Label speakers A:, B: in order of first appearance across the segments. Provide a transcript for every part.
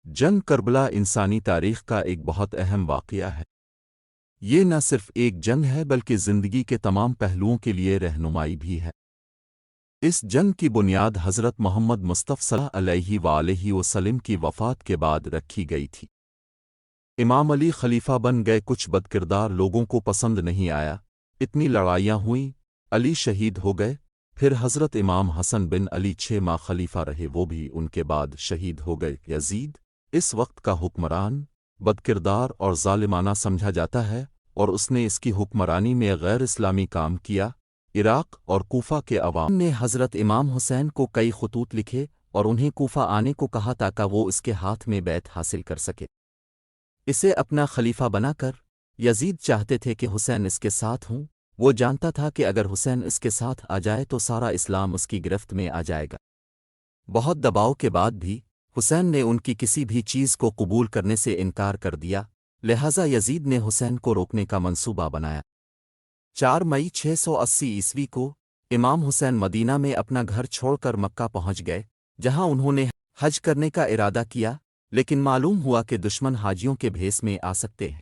A: جنگ کربلا انسانی تاریخ کا ایک بہت اہم واقعہ ہے۔ یہ نہ صرف ایک جنگ ہے بلکہ زندگی کے تمام پہلوؤں کے لیے رہنمائی بھی ہے۔ اس جنگ کی بنیاد حضرت محمد مصطفیٰ صلی اللہ علیہ وآلہ وسلم کی وفات کے بعد رکھی گئی تھی۔ امام علی خلیفہ بن گئے، کچھ بدکردار لوگوں کو پسند نہیں آیا، اتنی لڑائیاں ہوئیں، علی شہید ہو گئے، پھر حضرت امام حسن بن علی 6 ماہ خلیفہ رہے، وہ بھی ان کے بعد شہید ہو گئے۔ یزید اس وقت کا حکمران بدکردار اور ظالمانہ سمجھا جاتا ہے، اور اس نے اس کی حکمرانی میں غیر اسلامی کام کیا۔ عراق اور کوفہ کے عوام نے حضرت امام حسین کو کئی خطوط لکھے اور انہیں کوفہ آنے کو کہا تاکہ وہ اس کے ہاتھ میں بیعت حاصل کر سکے، اسے اپنا خلیفہ بنا کر۔ یزید چاہتے تھے کہ حسین اس کے ساتھ ہوں، وہ جانتا تھا کہ اگر حسین اس کے ساتھ آ جائے تو سارا اسلام اس کی گرفت میں آ جائے گا۔ بہت دباؤ کے بعد بھی حسین نے ان کی کسی بھی چیز کو قبول کرنے سے انکار کر دیا، لہذا یزید نے حسین کو روکنے کا منصوبہ بنایا۔ 4 مئی 680 عیسوی کو امام حسین مدینہ میں اپنا گھر چھوڑ کر مکہ پہنچ گئے، جہاں انہوں نے حج کرنے کا ارادہ کیا، لیکن معلوم ہوا کہ دشمن حاجیوں کے بھیس میں آ سکتے ہیں۔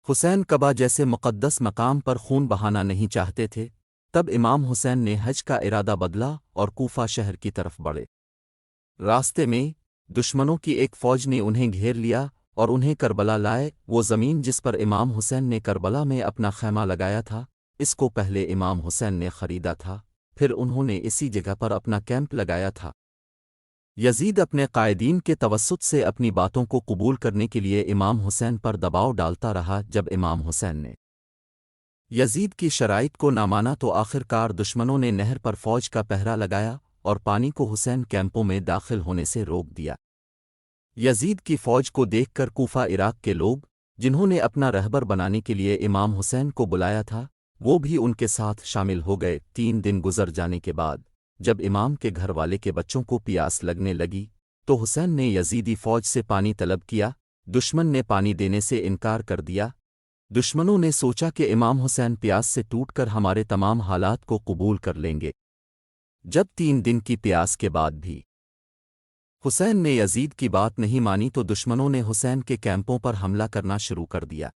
A: حسین کعبہ جیسے مقدس مقام پر خون بہانا نہیں چاہتے تھے، تب امام حسین نے حج کا ارادہ بدلا اور کوفہ شہر کی طرف بڑھے۔ راستے میں دشمنوں کی ایک فوج نے انہیں گھیر لیا اور انہیں کربلا لائے۔ وہ زمین جس پر امام حسین نے کربلا میں اپنا خیمہ لگایا تھا، اس کو پہلے امام حسین نے خریدا تھا، پھر انہوں نے اسی جگہ پر اپنا کیمپ لگایا تھا۔ یزید اپنے قائدین کے توسط سے اپنی باتوں کو قبول کرنے کے لیے امام حسین پر دباؤ ڈالتا رہا۔ جب امام حسین نے یزید کی شرائط کو نہ مانا تو آخر کار دشمنوں نے نہر پر فوج کا پہرا لگایا اور پانی کو حسین کیمپوں میں داخل ہونے سے روک دیا۔ یزید کی فوج کو دیکھ کر کوفہ عراق کے لوگ، جنہوں نے اپنا رہبر بنانے کے لیے امام حسین کو بلایا تھا، وہ بھی ان کے ساتھ شامل ہو گئے۔ 3 دن گزر جانے کے بعد جب امام کے گھر والے کے بچوں کو پیاس لگنے لگی تو حسین نے یزیدی فوج سے پانی طلب کیا، دشمن نے پانی دینے سے انکار کر دیا۔ دشمنوں نے سوچا کہ امام حسین پیاس سے ٹوٹ کر ہمارے تمام حالات کو قبول کر لیں گے۔ جب 3 دن کی پیاس کے بعد بھی حسین نے یزید کی بات نہیں مانی تو دشمنوں نے حسین کے کیمپوں پر حملہ کرنا شروع کر دیا۔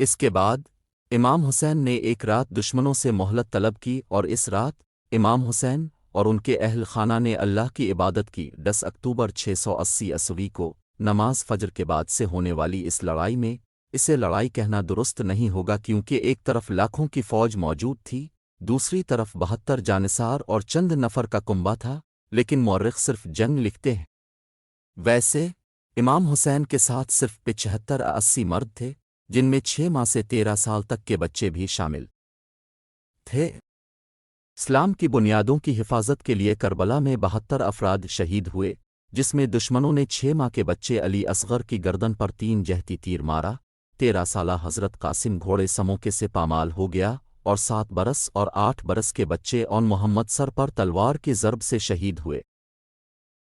A: اس کے بعد امام حسین نے ایک رات دشمنوں سے مہلت طلب کی، اور اس رات امام حسین اور ان کے اہل خانہ نے اللہ کی عبادت کی۔ 10 اکتوبر 680 عیسوی کو نماز فجر کے بعد سے ہونے والی اس لڑائی میں، اسے لڑائی کہنا درست نہیں ہوگا، کیونکہ ایک طرف لاکھوں کی فوج موجود تھی، دوسری طرف 72 جانصار اور چند نفر کا کنبہ تھا، لیکن مورخ صرف جنگ لکھتے ہیں۔ ویسے امام حسین کے ساتھ صرف 75-80 مرد تھے، جن میں 6 ماہ سے 13 سال تک کے بچے بھی شامل تھے۔ اسلام کی بنیادوں کی حفاظت کے لیے کربلا میں 72 افراد شہید ہوئے، جس میں دشمنوں نے 6 ماہ کے بچے علی اصغر کی گردن پر 3 جہتی تیر مارا، 13 سالہ حضرت قاسم گھوڑے سموکے سے پامال ہو گیا، اور 7 برس اور 8 برس کے بچے اون محمد سر پر تلوار کی ضرب سے شہید ہوئے۔